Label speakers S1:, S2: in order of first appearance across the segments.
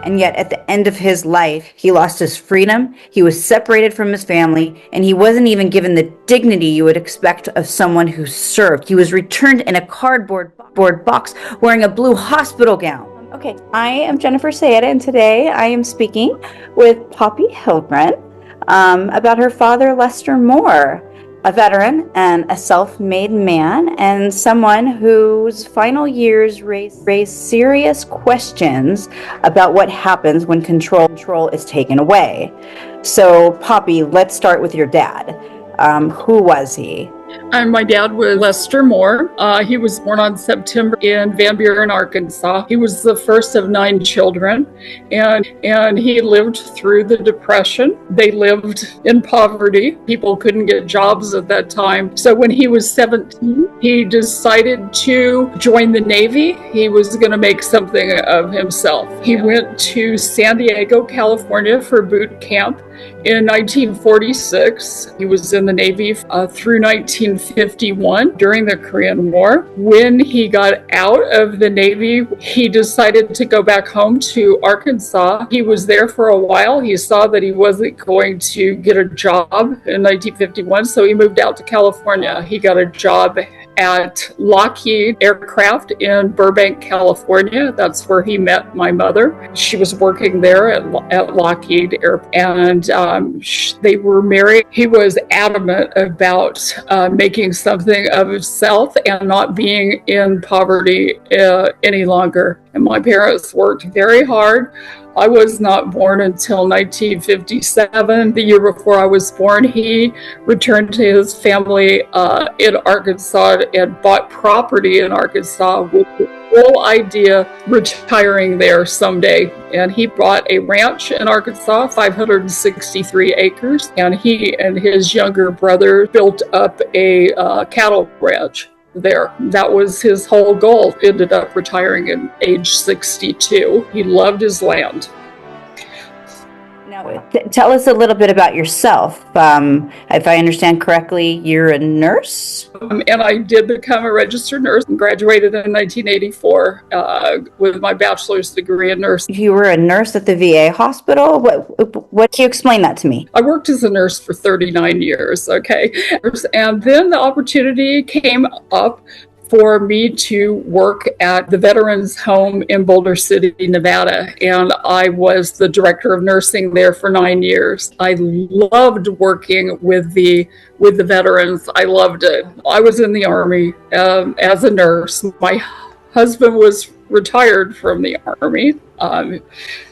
S1: And yet at the end of his life, he lost his freedom, he was separated from his family, and he wasn't even given the dignity you would expect of someone who served. He was returned in a cardboard box wearing a blue hospital gown. Okay, I am Jennifer Sayeda, and today I am speaking with Poppy Hilgren about her father, Lester Moore, a veteran and a self-made man, and someone whose final years raised serious questions about what happens when control is taken away. So, Poppy, let's start with your dad. Who was he?
S2: My dad was Lester Moore. He was born on September in Van Buren, Arkansas. He was the first of 9 children, and he lived through the Depression. They lived in poverty. People couldn't get jobs at that time. So when he was 17, he decided to join the Navy. He was going to make something of himself. He went to San Diego, California for boot camp. In 1946, he was in the Navy through 1951 during the Korean War. When he got out of the Navy, he decided to go back home to Arkansas. He was there for a while. He saw that he wasn't going to get a job in 1951, so he moved out to California. He got a job at Lockheed Aircraft in Burbank, California. That's where he met my mother. She was working there at Lockheed Aircraft, and they were married. He was adamant about making something of himself and not being in poverty any longer. And my parents worked very hard. I was not born until 1957. The year before I was born, he returned to his family in Arkansas and bought property in Arkansas with the whole idea retiring there someday. And he bought a ranch in Arkansas, 563 acres, and he and his younger brother built up a cattle ranch there. That was his whole goal. Ended up retiring at age 62. He loved his land.
S1: Now, tell us a little bit about yourself. If I understand correctly, you're a nurse?
S2: And I did become a registered nurse and graduated in 1984 with my bachelor's degree in nursing.
S1: You were a nurse at the VA hospital? What can you explain that to me?
S2: I worked as a nurse for 39 years, okay? And then the opportunity came up for me to work at the Veterans Home in Boulder City, Nevada. And I was the director of nursing there for 9 years. I loved working with the veterans. I loved it. I was in the Army as a nurse. My husband was retired from the Army.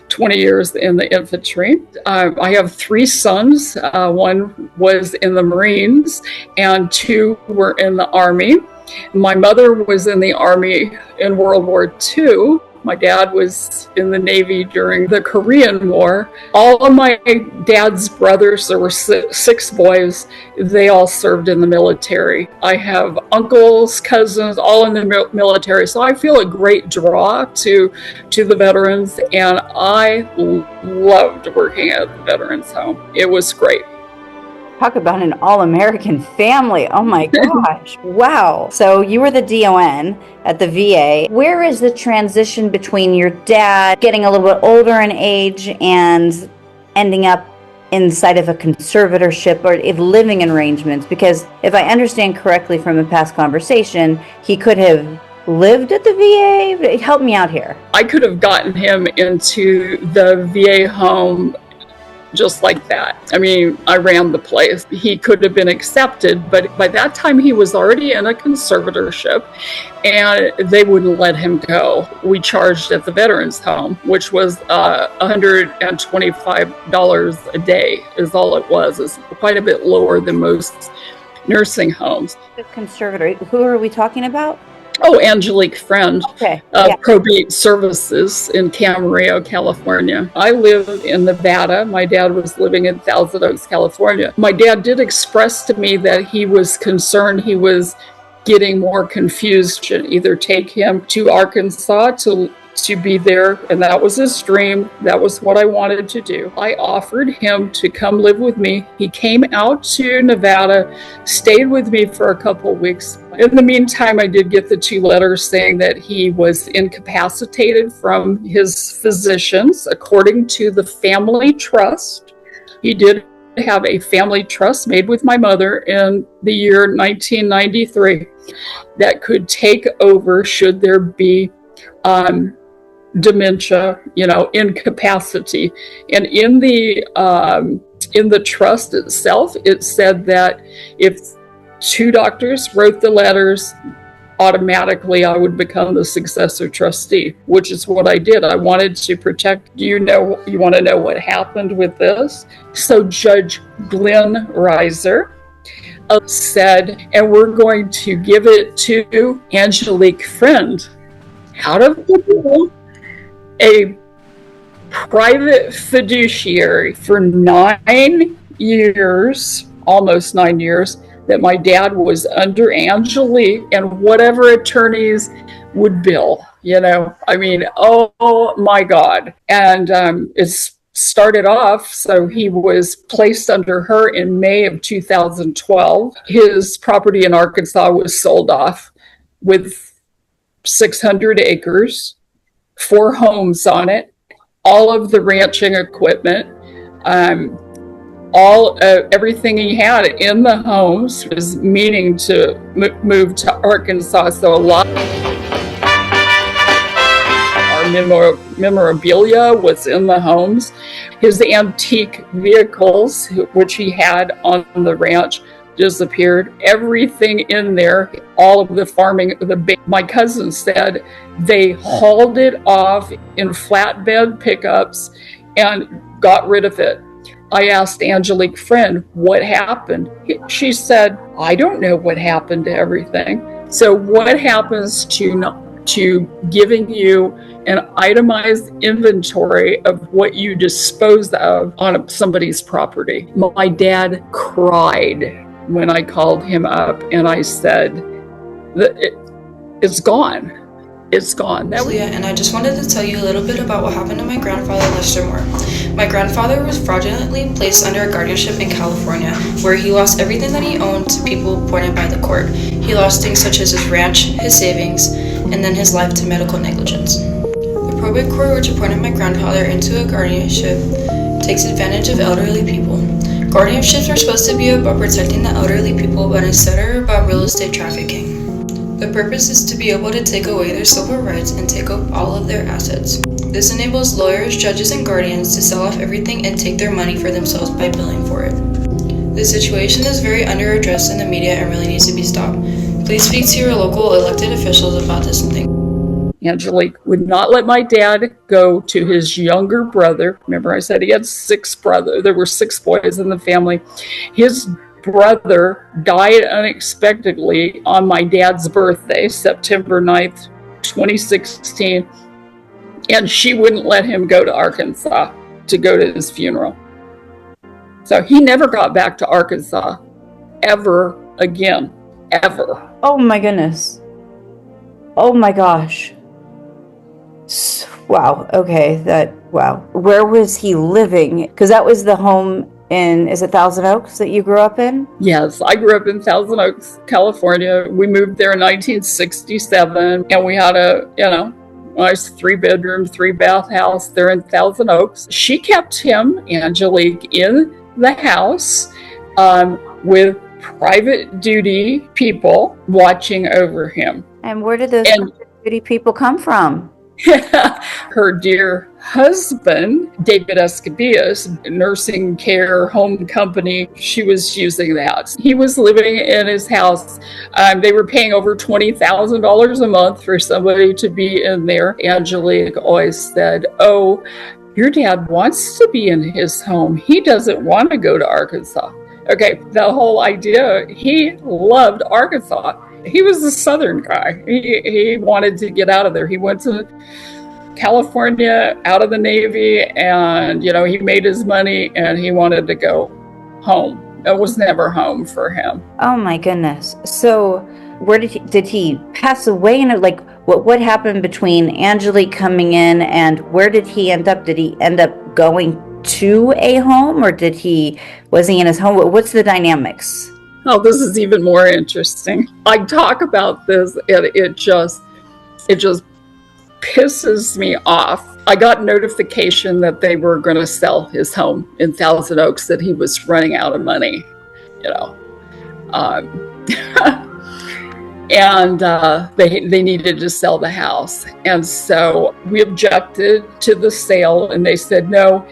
S2: 20 years in the infantry. I have 3 sons. One was in the Marines and 2 were in the Army. My mother was in the Army in World War II. My dad was in the Navy during the Korean War. All of my dad's brothers, there were 6 boys, they all served in the military. I have uncles, cousins, all in the military. So I feel a great draw to the veterans, and I loved working at the Veterans Home. It was great.
S1: Talk about an all-American family. Oh my gosh. Wow. So you were the DON at the VA. Where is the transition between your dad getting a little bit older in age and ending up inside of a conservatorship or living in arrangements? Because if I understand correctly from a past conversation, he could have lived at the VA. Help me out here.
S2: I could have gotten him into the VA home just like that. I mean, I ran the place. He could have been accepted, but by that time he was already in a conservatorship and they wouldn't let him go. We charged at the Veterans Home, which was $125 a day is all it was. It's quite a bit lower than most nursing homes.
S1: The conservator, who are we talking about?
S2: Oh, Angelique Friend,
S1: okay.
S2: Probate Services in Camarillo, California. I live in Nevada. My dad was living in Thousand Oaks, California. My dad did express to me that he was concerned he was getting more confused, should either take him to Arkansas to to be there, and that was his dream. That was what I wanted to do. I offered him to come live with me. He came out to Nevada, stayed with me for a couple of weeks. In the meantime, I did get the 2 letters saying that he was incapacitated from his physicians, according to the family trust. He did have a family trust made with my mother in the year 1993 that could take over should there be dementia, incapacity. And in the trust itself, it said that if 2 doctors wrote the letters, automatically I would become the successor trustee, which is what I did. I wanted to protect. You want to know what happened with this? So Judge Glenn Reiser said, and we're going to give it to Angelique Friend, out of the blue, a private fiduciary for 9 years, almost 9 years, that my dad was under Angelique and whatever attorneys would bill, oh my God. And it's started off, so he was placed under her in May of 2012. His property in Arkansas was sold off with 600 acres, 4 homes on it, all of the ranching equipment, everything he had in the homes was meaning to move to Arkansas. So a lot of our memorabilia was in the homes. His antique vehicles, which he had on the ranch, disappeared. Everything in there, all of the farming, my cousin said they hauled it off in flatbed pickups and got rid of it. I asked Angelique Friend what happened. She said, I don't know what happened to everything. So what happens to giving you an itemized inventory of what you dispose of on somebody's property? My dad cried when I called him up and I said, it's gone. It's gone.
S3: Leah, and I just wanted to tell you a little bit about what happened to my grandfather, Lester Moore. My grandfather was fraudulently placed under a guardianship in California, where he lost everything that he owned to people appointed by the court. He lost things such as his ranch, his savings, and then his life to medical negligence. The probate court, which appointed my grandfather into a guardianship, takes advantage of elderly people. Guardianships are supposed to be about protecting the elderly people, but instead are about real estate trafficking. The purpose is to be able to take away their civil rights and take up all of their assets. This enables lawyers, judges, and guardians to sell off everything and take their money for themselves by billing for it. The situation is very under-addressed in the media and really needs to be stopped. Please speak to your local elected officials about this thing.
S2: Angelique would not let my dad go to his younger brother. Remember, I said he had 6 brothers. There were 6 boys in the family. His brother died unexpectedly on my dad's birthday, September 9th, 2016. And she wouldn't let him go to Arkansas to go to his funeral. So he never got back to Arkansas ever again, ever.
S1: Oh my goodness. Oh my gosh. Wow. Okay. Wow. Where was he living? Because that was the home is it Thousand Oaks that you grew up in?
S2: Yes, I grew up in Thousand Oaks, California. We moved there in 1967, and we had a nice 3-bedroom, 3-bath house there in Thousand Oaks. She kept him, Angelique, in the house with private duty people watching over him.
S1: And where did those private duty people come from?
S2: Her dear husband, David Escabillas, nursing care home company, she was using that. He was living in his house. They were paying over $20,000 a month for somebody to be in there. Angelique always said, oh, your dad wants to be in his home. He doesn't want to go to Arkansas. Okay, the whole idea, he loved Arkansas. He was a Southern guy. He wanted to get out of there. He went to California, out of the Navy, and, he made his money and he wanted to go home. It was never home for him.
S1: Oh my goodness. So where did he pass away? And What happened between Angelique coming in and where did he end up? Did he end up going to a home, or was he in his home? What's the dynamics?
S2: Oh, this is even more interesting. I talk about this and it just pisses me off. I got notification that they were going to sell his home in Thousand Oaks, that he was running out of money, and they needed to sell the house. And so we objected to the sale, and they said no.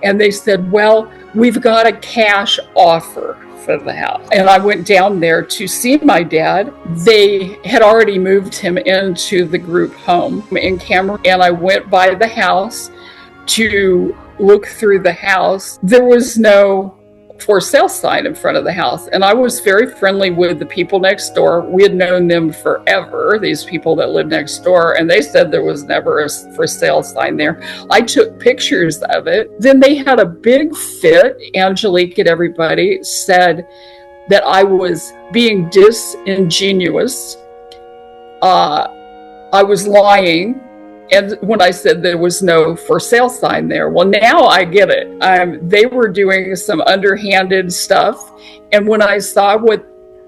S2: And they said, well, we've got a cash offer for the house. And I went down there to see my dad. They had already moved him into the group home in Cameron, and I went by the house to look through the house. There was no for sale sign in front of the house, and I was very friendly with the people next door. We had known them forever, these people that lived next door, and they said there was never a for sale sign there. I took pictures of it. Then they had a big fit. Angelique and everybody said that I was being disingenuous. I was lying. And when I said there was no for sale sign there, well, now I get it. They were doing some underhanded stuff. And when I saw what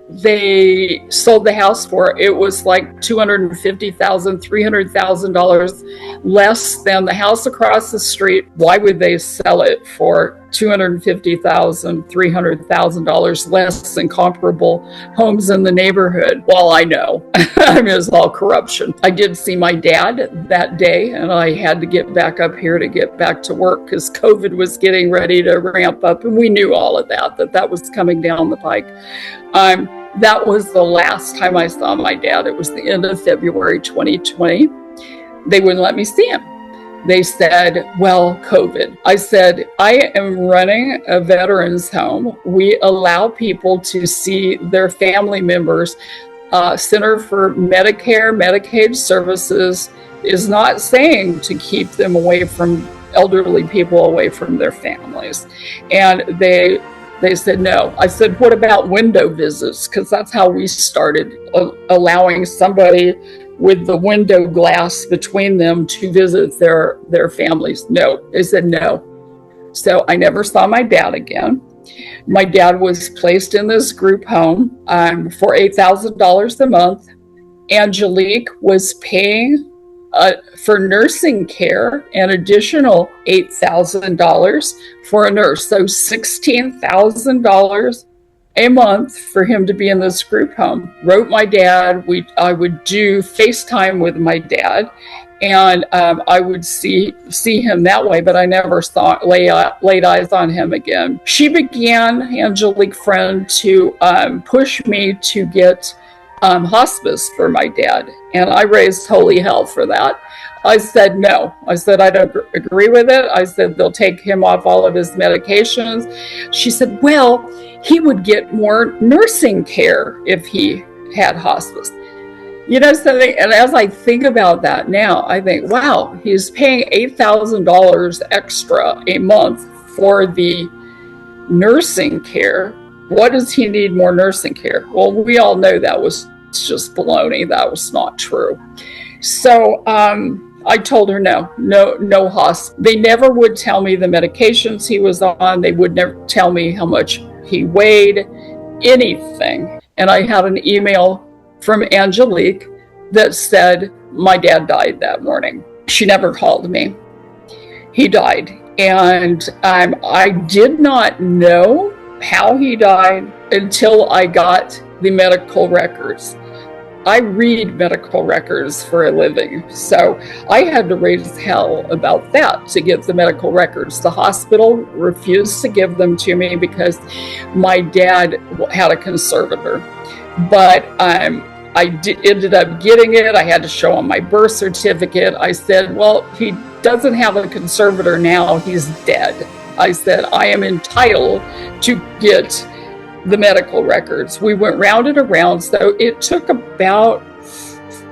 S2: they sold the house for, it was like $250,000, $300,000 less than the house across the street. Why would they sell it for $250,000, $300,000 less than comparable homes in the neighborhood? Well, I know. I mean, it's all corruption. I did see my dad that day, and I had to get back up here to get back to work because COVID was getting ready to ramp up, and we knew all of that was coming down the pike. That was the last time I saw my dad. It was the end of February 2020. They wouldn't let me see him. They said, well, COVID. I said, I am running a veterans home. We allow people to see their family members. Center for Medicare, Medicaid Services is not saying to keep them away from elderly people, away from their families. And they said no. I said, what about window visits? Because that's how we started, allowing somebody with the window glass between them to visit their families. No, they said no. So I never saw my dad again. My dad was placed in this group home for $8,000 a month. Angelique was paying for nursing care an additional $8,000 for a nurse. So $16,000 a month for him to be in this group home. Wrote my dad. I would do FaceTime with my dad, and I would see him that way, but I never laid eyes on him again. She began, Angelique Friend, to push me to get hospice for my dad, and I raised holy hell for that. I said no. I said I don't agree with it. I said they'll take him off all of his medications. She said, well, he would get more nursing care if he had hospice. You know something? And as I think about that now, I think, wow, he's paying $8,000 extra a month for the nursing care. What does he need more nursing care? Well, we all know that was just baloney. That was not true. So I told her no hospice. They never would tell me the medications he was on. They would never tell me how much he weighed, anything. And I had an email from Angelique that said my dad died that morning. She never called me. He died. And I did not know how he died until I got the medical records. I read medical records for a living, so I had to raise hell about that to get the medical records. The hospital refused to give them to me because my dad had a conservator, but I ended up getting it. I had to show him my birth certificate. I said, well, he doesn't have a conservator now, he's dead. I said, I am entitled to get the medical records. We went round and around, so it took about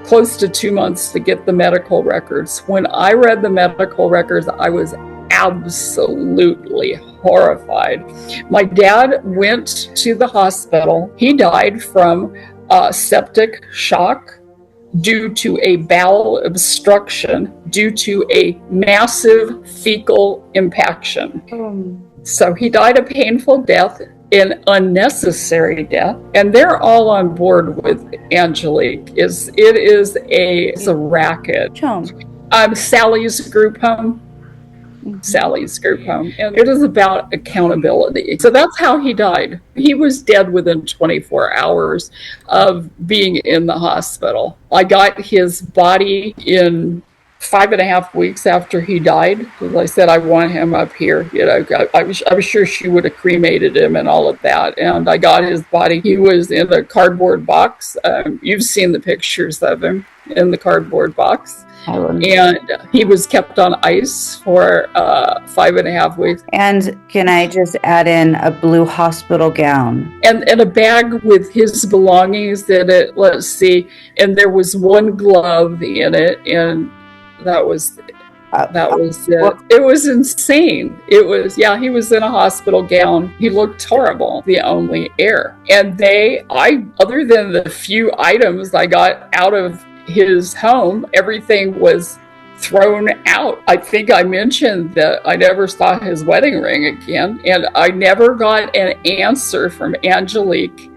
S2: close to 2 months to get the medical records. When I read the medical records, I was absolutely horrified. My dad went to the hospital. He died from septic shock, due to a bowel obstruction due to a massive fecal impaction. So he died a painful death, an unnecessary death, and they're all on board with Angelique. It is a racket. Sally's group home. Sally's group home. And it is about accountability. So that's how he died. He was dead within 24 hours of being in the hospital. I got his body in 5.5 weeks after he died, because I said, I want him up here. You know, I was sure she would have cremated him and all of that. And I got his body. He was in a cardboard box. You've seen the pictures of him in the cardboard box. And he was kept on ice for 5.5 weeks.
S1: And can I just add in a blue hospital gown?
S2: And a bag with his belongings in it, let's see. And there was one glove in it, and that was it. It was insane. It was, he was in a hospital gown. He looked horrible, the only heir. And other than the few items I got out of his home, everything was thrown out. I think I mentioned that I never saw his wedding ring again, and I never got an answer from Angelique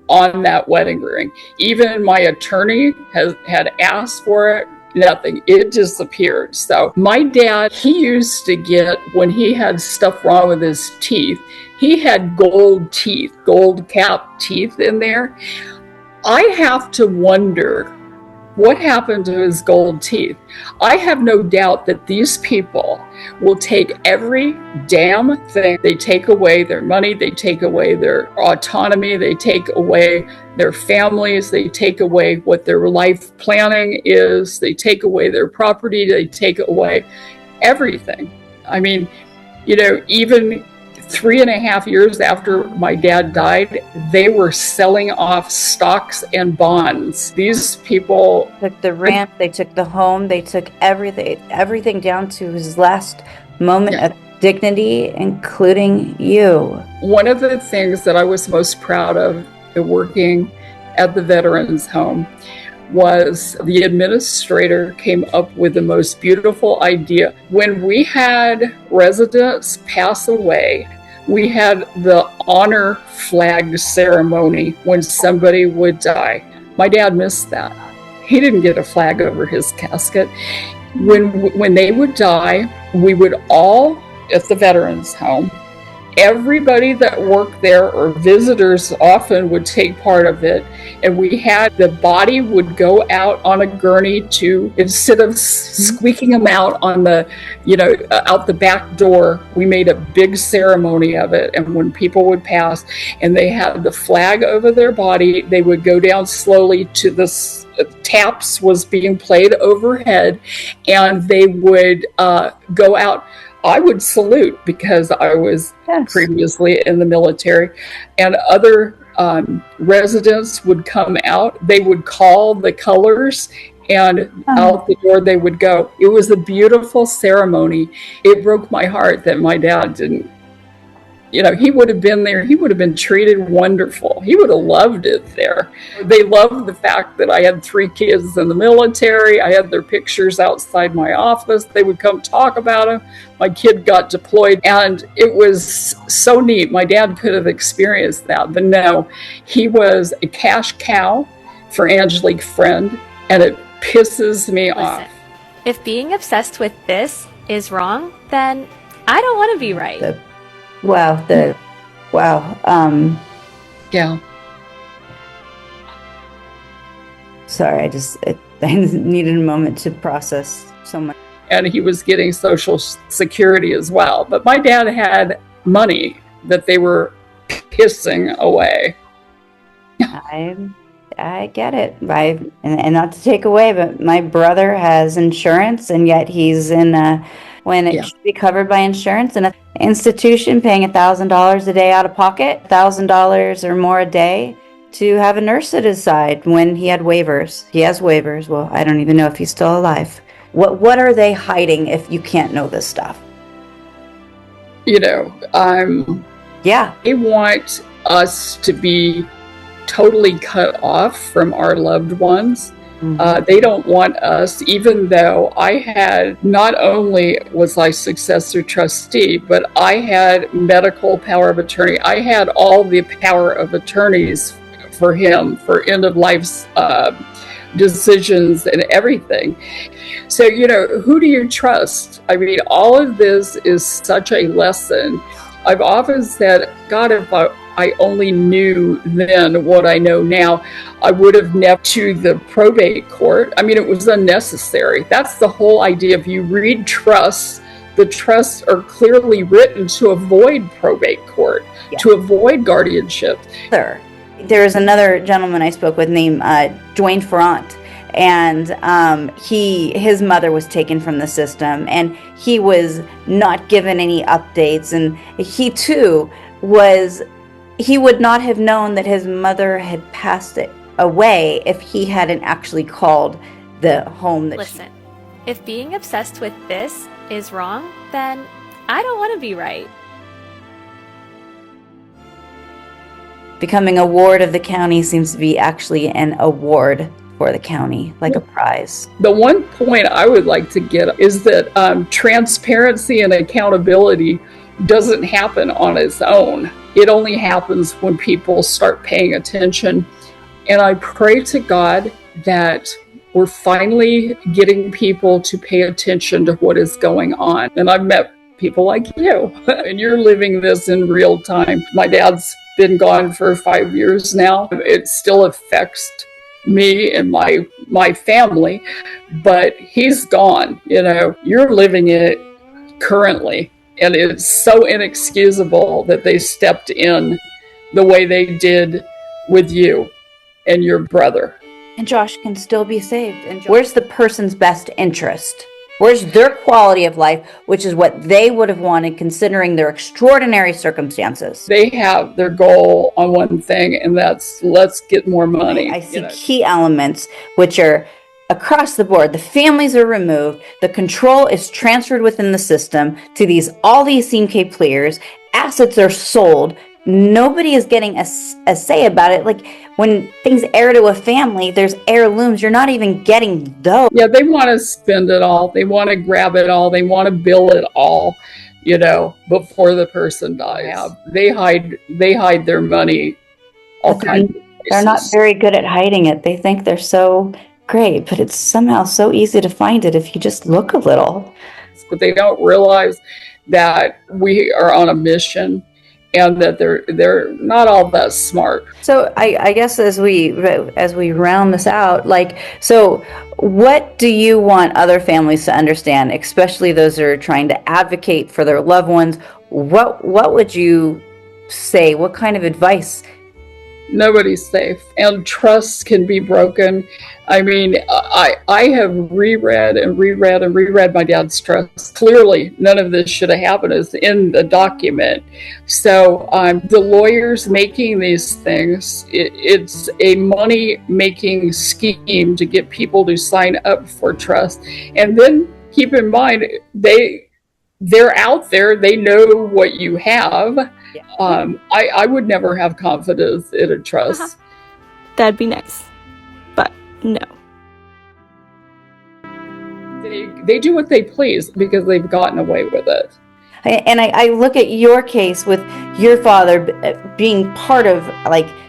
S2: on that wedding ring. Even my attorney had asked for it. Nothing. It disappeared. So my dad, he used to get, when he had stuff wrong with his teeth, he had gold teeth, gold cap teeth in there. I have to wonder what happened to his gold teeth. I have no doubt that these people will take every damn thing. They take away their money, they take away their autonomy, they take away their families, they take away what their life planning is, they take away their property, they take away everything. I mean, you know, even 3.5 years after my dad died, they were selling off stocks and bonds. These people
S1: took the ranch, they took the home, they took everything down to his last moment of dignity, including you.
S2: One of the things that I was most proud of working at the veterans home was the administrator came up with the most beautiful idea. When we had residents pass away, we had the honor flag ceremony when somebody would die. My dad missed that. He didn't get a flag over his casket. When they would die, we would all, at the veterans home, everybody that worked there or visitors often would take part of it. And we had the body would go out on a gurney to, instead of squeaking them out on the, out the back door, we made a big ceremony of it. And when people would pass and they had the flag over their body, they would go down slowly to the taps was being played overhead, and they would go out. I would salute because I was previously in the military, and other residents would come out. They would call the colors, and out the door they would go. It was a beautiful ceremony. It broke my heart that my dad didn't. He would have been there. He would have been treated wonderful. He would have loved it there. They loved the fact that I had 3 kids in the military. I had their pictures outside my office. They would come talk about them. My kid got deployed, and it was so neat. My dad could have experienced that, but no, he was a cash cow for Angelique Friend, and it pisses me off.
S4: If being obsessed with this is wrong, then I don't want to be right.
S2: Yeah.
S1: Sorry, I needed a moment to process so much.
S2: And he was getting Social Security as well. But my dad had money that they were pissing away.
S1: I get it. And not to take away, but my brother has insurance, and yet he's in when it should be covered by insurance, and an institution paying $1,000 a day out of pocket, $1,000 or more a day to have a nurse at his side when he had waivers. He has waivers. Well, I don't even know if he's still alive. What are they hiding if you can't know this stuff?
S2: They want us to be totally cut off from our loved ones. They don't want us, even though I had, not only was I successor trustee, but I had medical power of attorney. I had all the power of attorneys for him for end of life decisions and everything. So, who do you trust? I mean, all of this is such a lesson. I've often said, God, if I only knew then what I know now, I would have never to the probate court. I mean, it was unnecessary. That's the whole idea. If you read trusts, the trusts are clearly written to avoid probate court, to avoid guardianship.
S1: There was another gentleman I spoke with named Dwayne Ferrant, and his mother was taken from the system, and he was not given any updates, and he too he would not have known that his mother had passed away if he hadn't actually called the home that
S4: Listen, if being obsessed with this is wrong, then I don't want to be right.
S1: Becoming a ward of the county seems to be actually an award for the county, like a prize.
S2: The one point I would like to get is that transparency and accountability doesn't happen on its own. It only happens when people start paying attention. And I pray to God that we're finally getting people to pay attention to what is going on. And I've met people like you, and you're living this in real time. My dad's been gone for 5 years now. It still affects me and my family, but he's gone. You're living it currently, and it's so inexcusable that they stepped in the way they did with you and your brother.
S1: And Josh can still be saved. And where's the person's best interest? Where's their quality of life, which is what they would have wanted considering their extraordinary circumstances?
S2: They have their goal on one thing, and that's let's get more money.
S1: I see key elements, which are across the board. The families are removed. The control is transferred within the system to all these CMK players. Assets are sold. Nobody is getting a say about it. Like when things heir to a family, there's heirlooms. You're not even getting those.
S2: Yeah, they want to spend it all. They want to grab it all. They want to bill it all, before the person dies. They hide their money all kinds of places.
S1: They're not very good at hiding it. They think they're so great, but it's somehow so easy to find it if you just look a little.
S2: But they don't realize that we are on a mission, and that they're not all that smart.
S1: So I guess as we round this out, so what do you want other families to understand, especially those that are trying to advocate for their loved ones? What would you say? What kind of advice?
S2: Nobody's safe, and trust can be broken. I mean, I have reread my dad's trust. Clearly, none of this should have happened. It's in the document. So the lawyers making these things, it's a money-making scheme to get people to sign up for trust. And then keep in mind, they're out there. They know what you have. I would never have confidence in a trust.
S4: That'd be nice, but no.
S2: They do what they please because they've gotten away with it.
S1: And I look at your case with your father being part of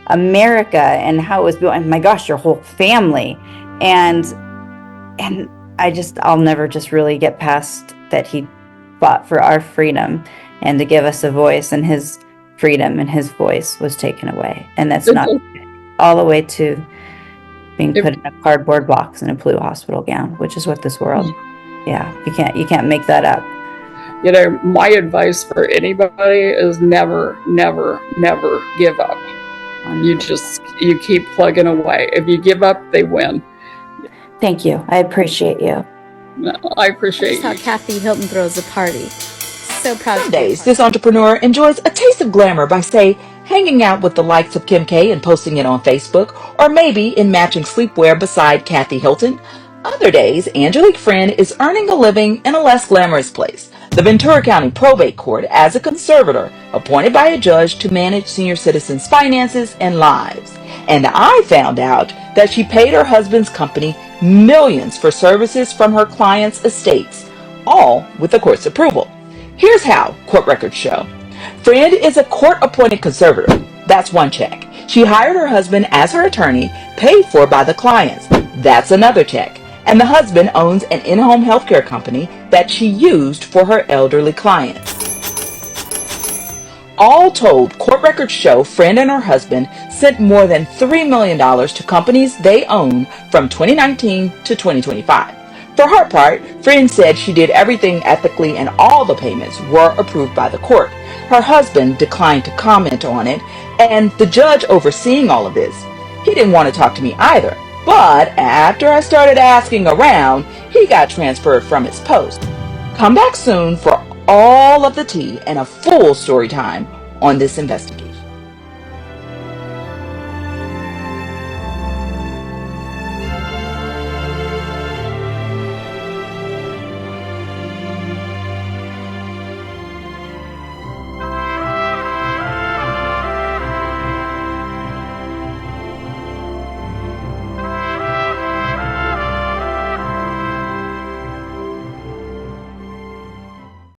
S1: America and how it was built. And my gosh, your whole family. And I'll never just really get past that he fought for our freedom and to give us a voice, and his freedom and his voice was taken away. And that's not all the way to being put in a cardboard box in a blue hospital gown, which is what this world, you can't make that up.
S2: My advice for anybody is never, never, never give up. You keep plugging away. If you give up, they win.
S1: Thank you. I appreciate you.
S2: No, I appreciate you.
S4: That's how Kathy Hilton throws a party. So proud.
S5: Some days, this entrepreneur enjoys a taste of glamour by, say, hanging out with the likes of Kim K and posting it on Facebook, or maybe in matching sleepwear beside Kathy Hilton. Other days, Angelique Friend is earning a living in a less glamorous place, the Ventura County Probate Court, as a conservator appointed by a judge to manage senior citizens' finances and lives. And I found out that she paid her husband's company millions for services from her clients' estates, all with the court's approval. Here's how court records show. Friend is a court-appointed conservator. That's one check. She hired her husband as her attorney, paid for by the clients. That's another check. And the husband owns an in-home healthcare company that she used for her elderly clients. All told, court records show Friend and her husband sent more than $3 million to companies they own from 2019 to 2025. For her part, Friend said she did everything ethically and all the payments were approved by the court. Her husband declined to comment on it, and the judge overseeing all of this, he didn't want to talk to me either. But after I started asking around, he got transferred from his post. Come back soon for all of the tea and a full story time on this investigation.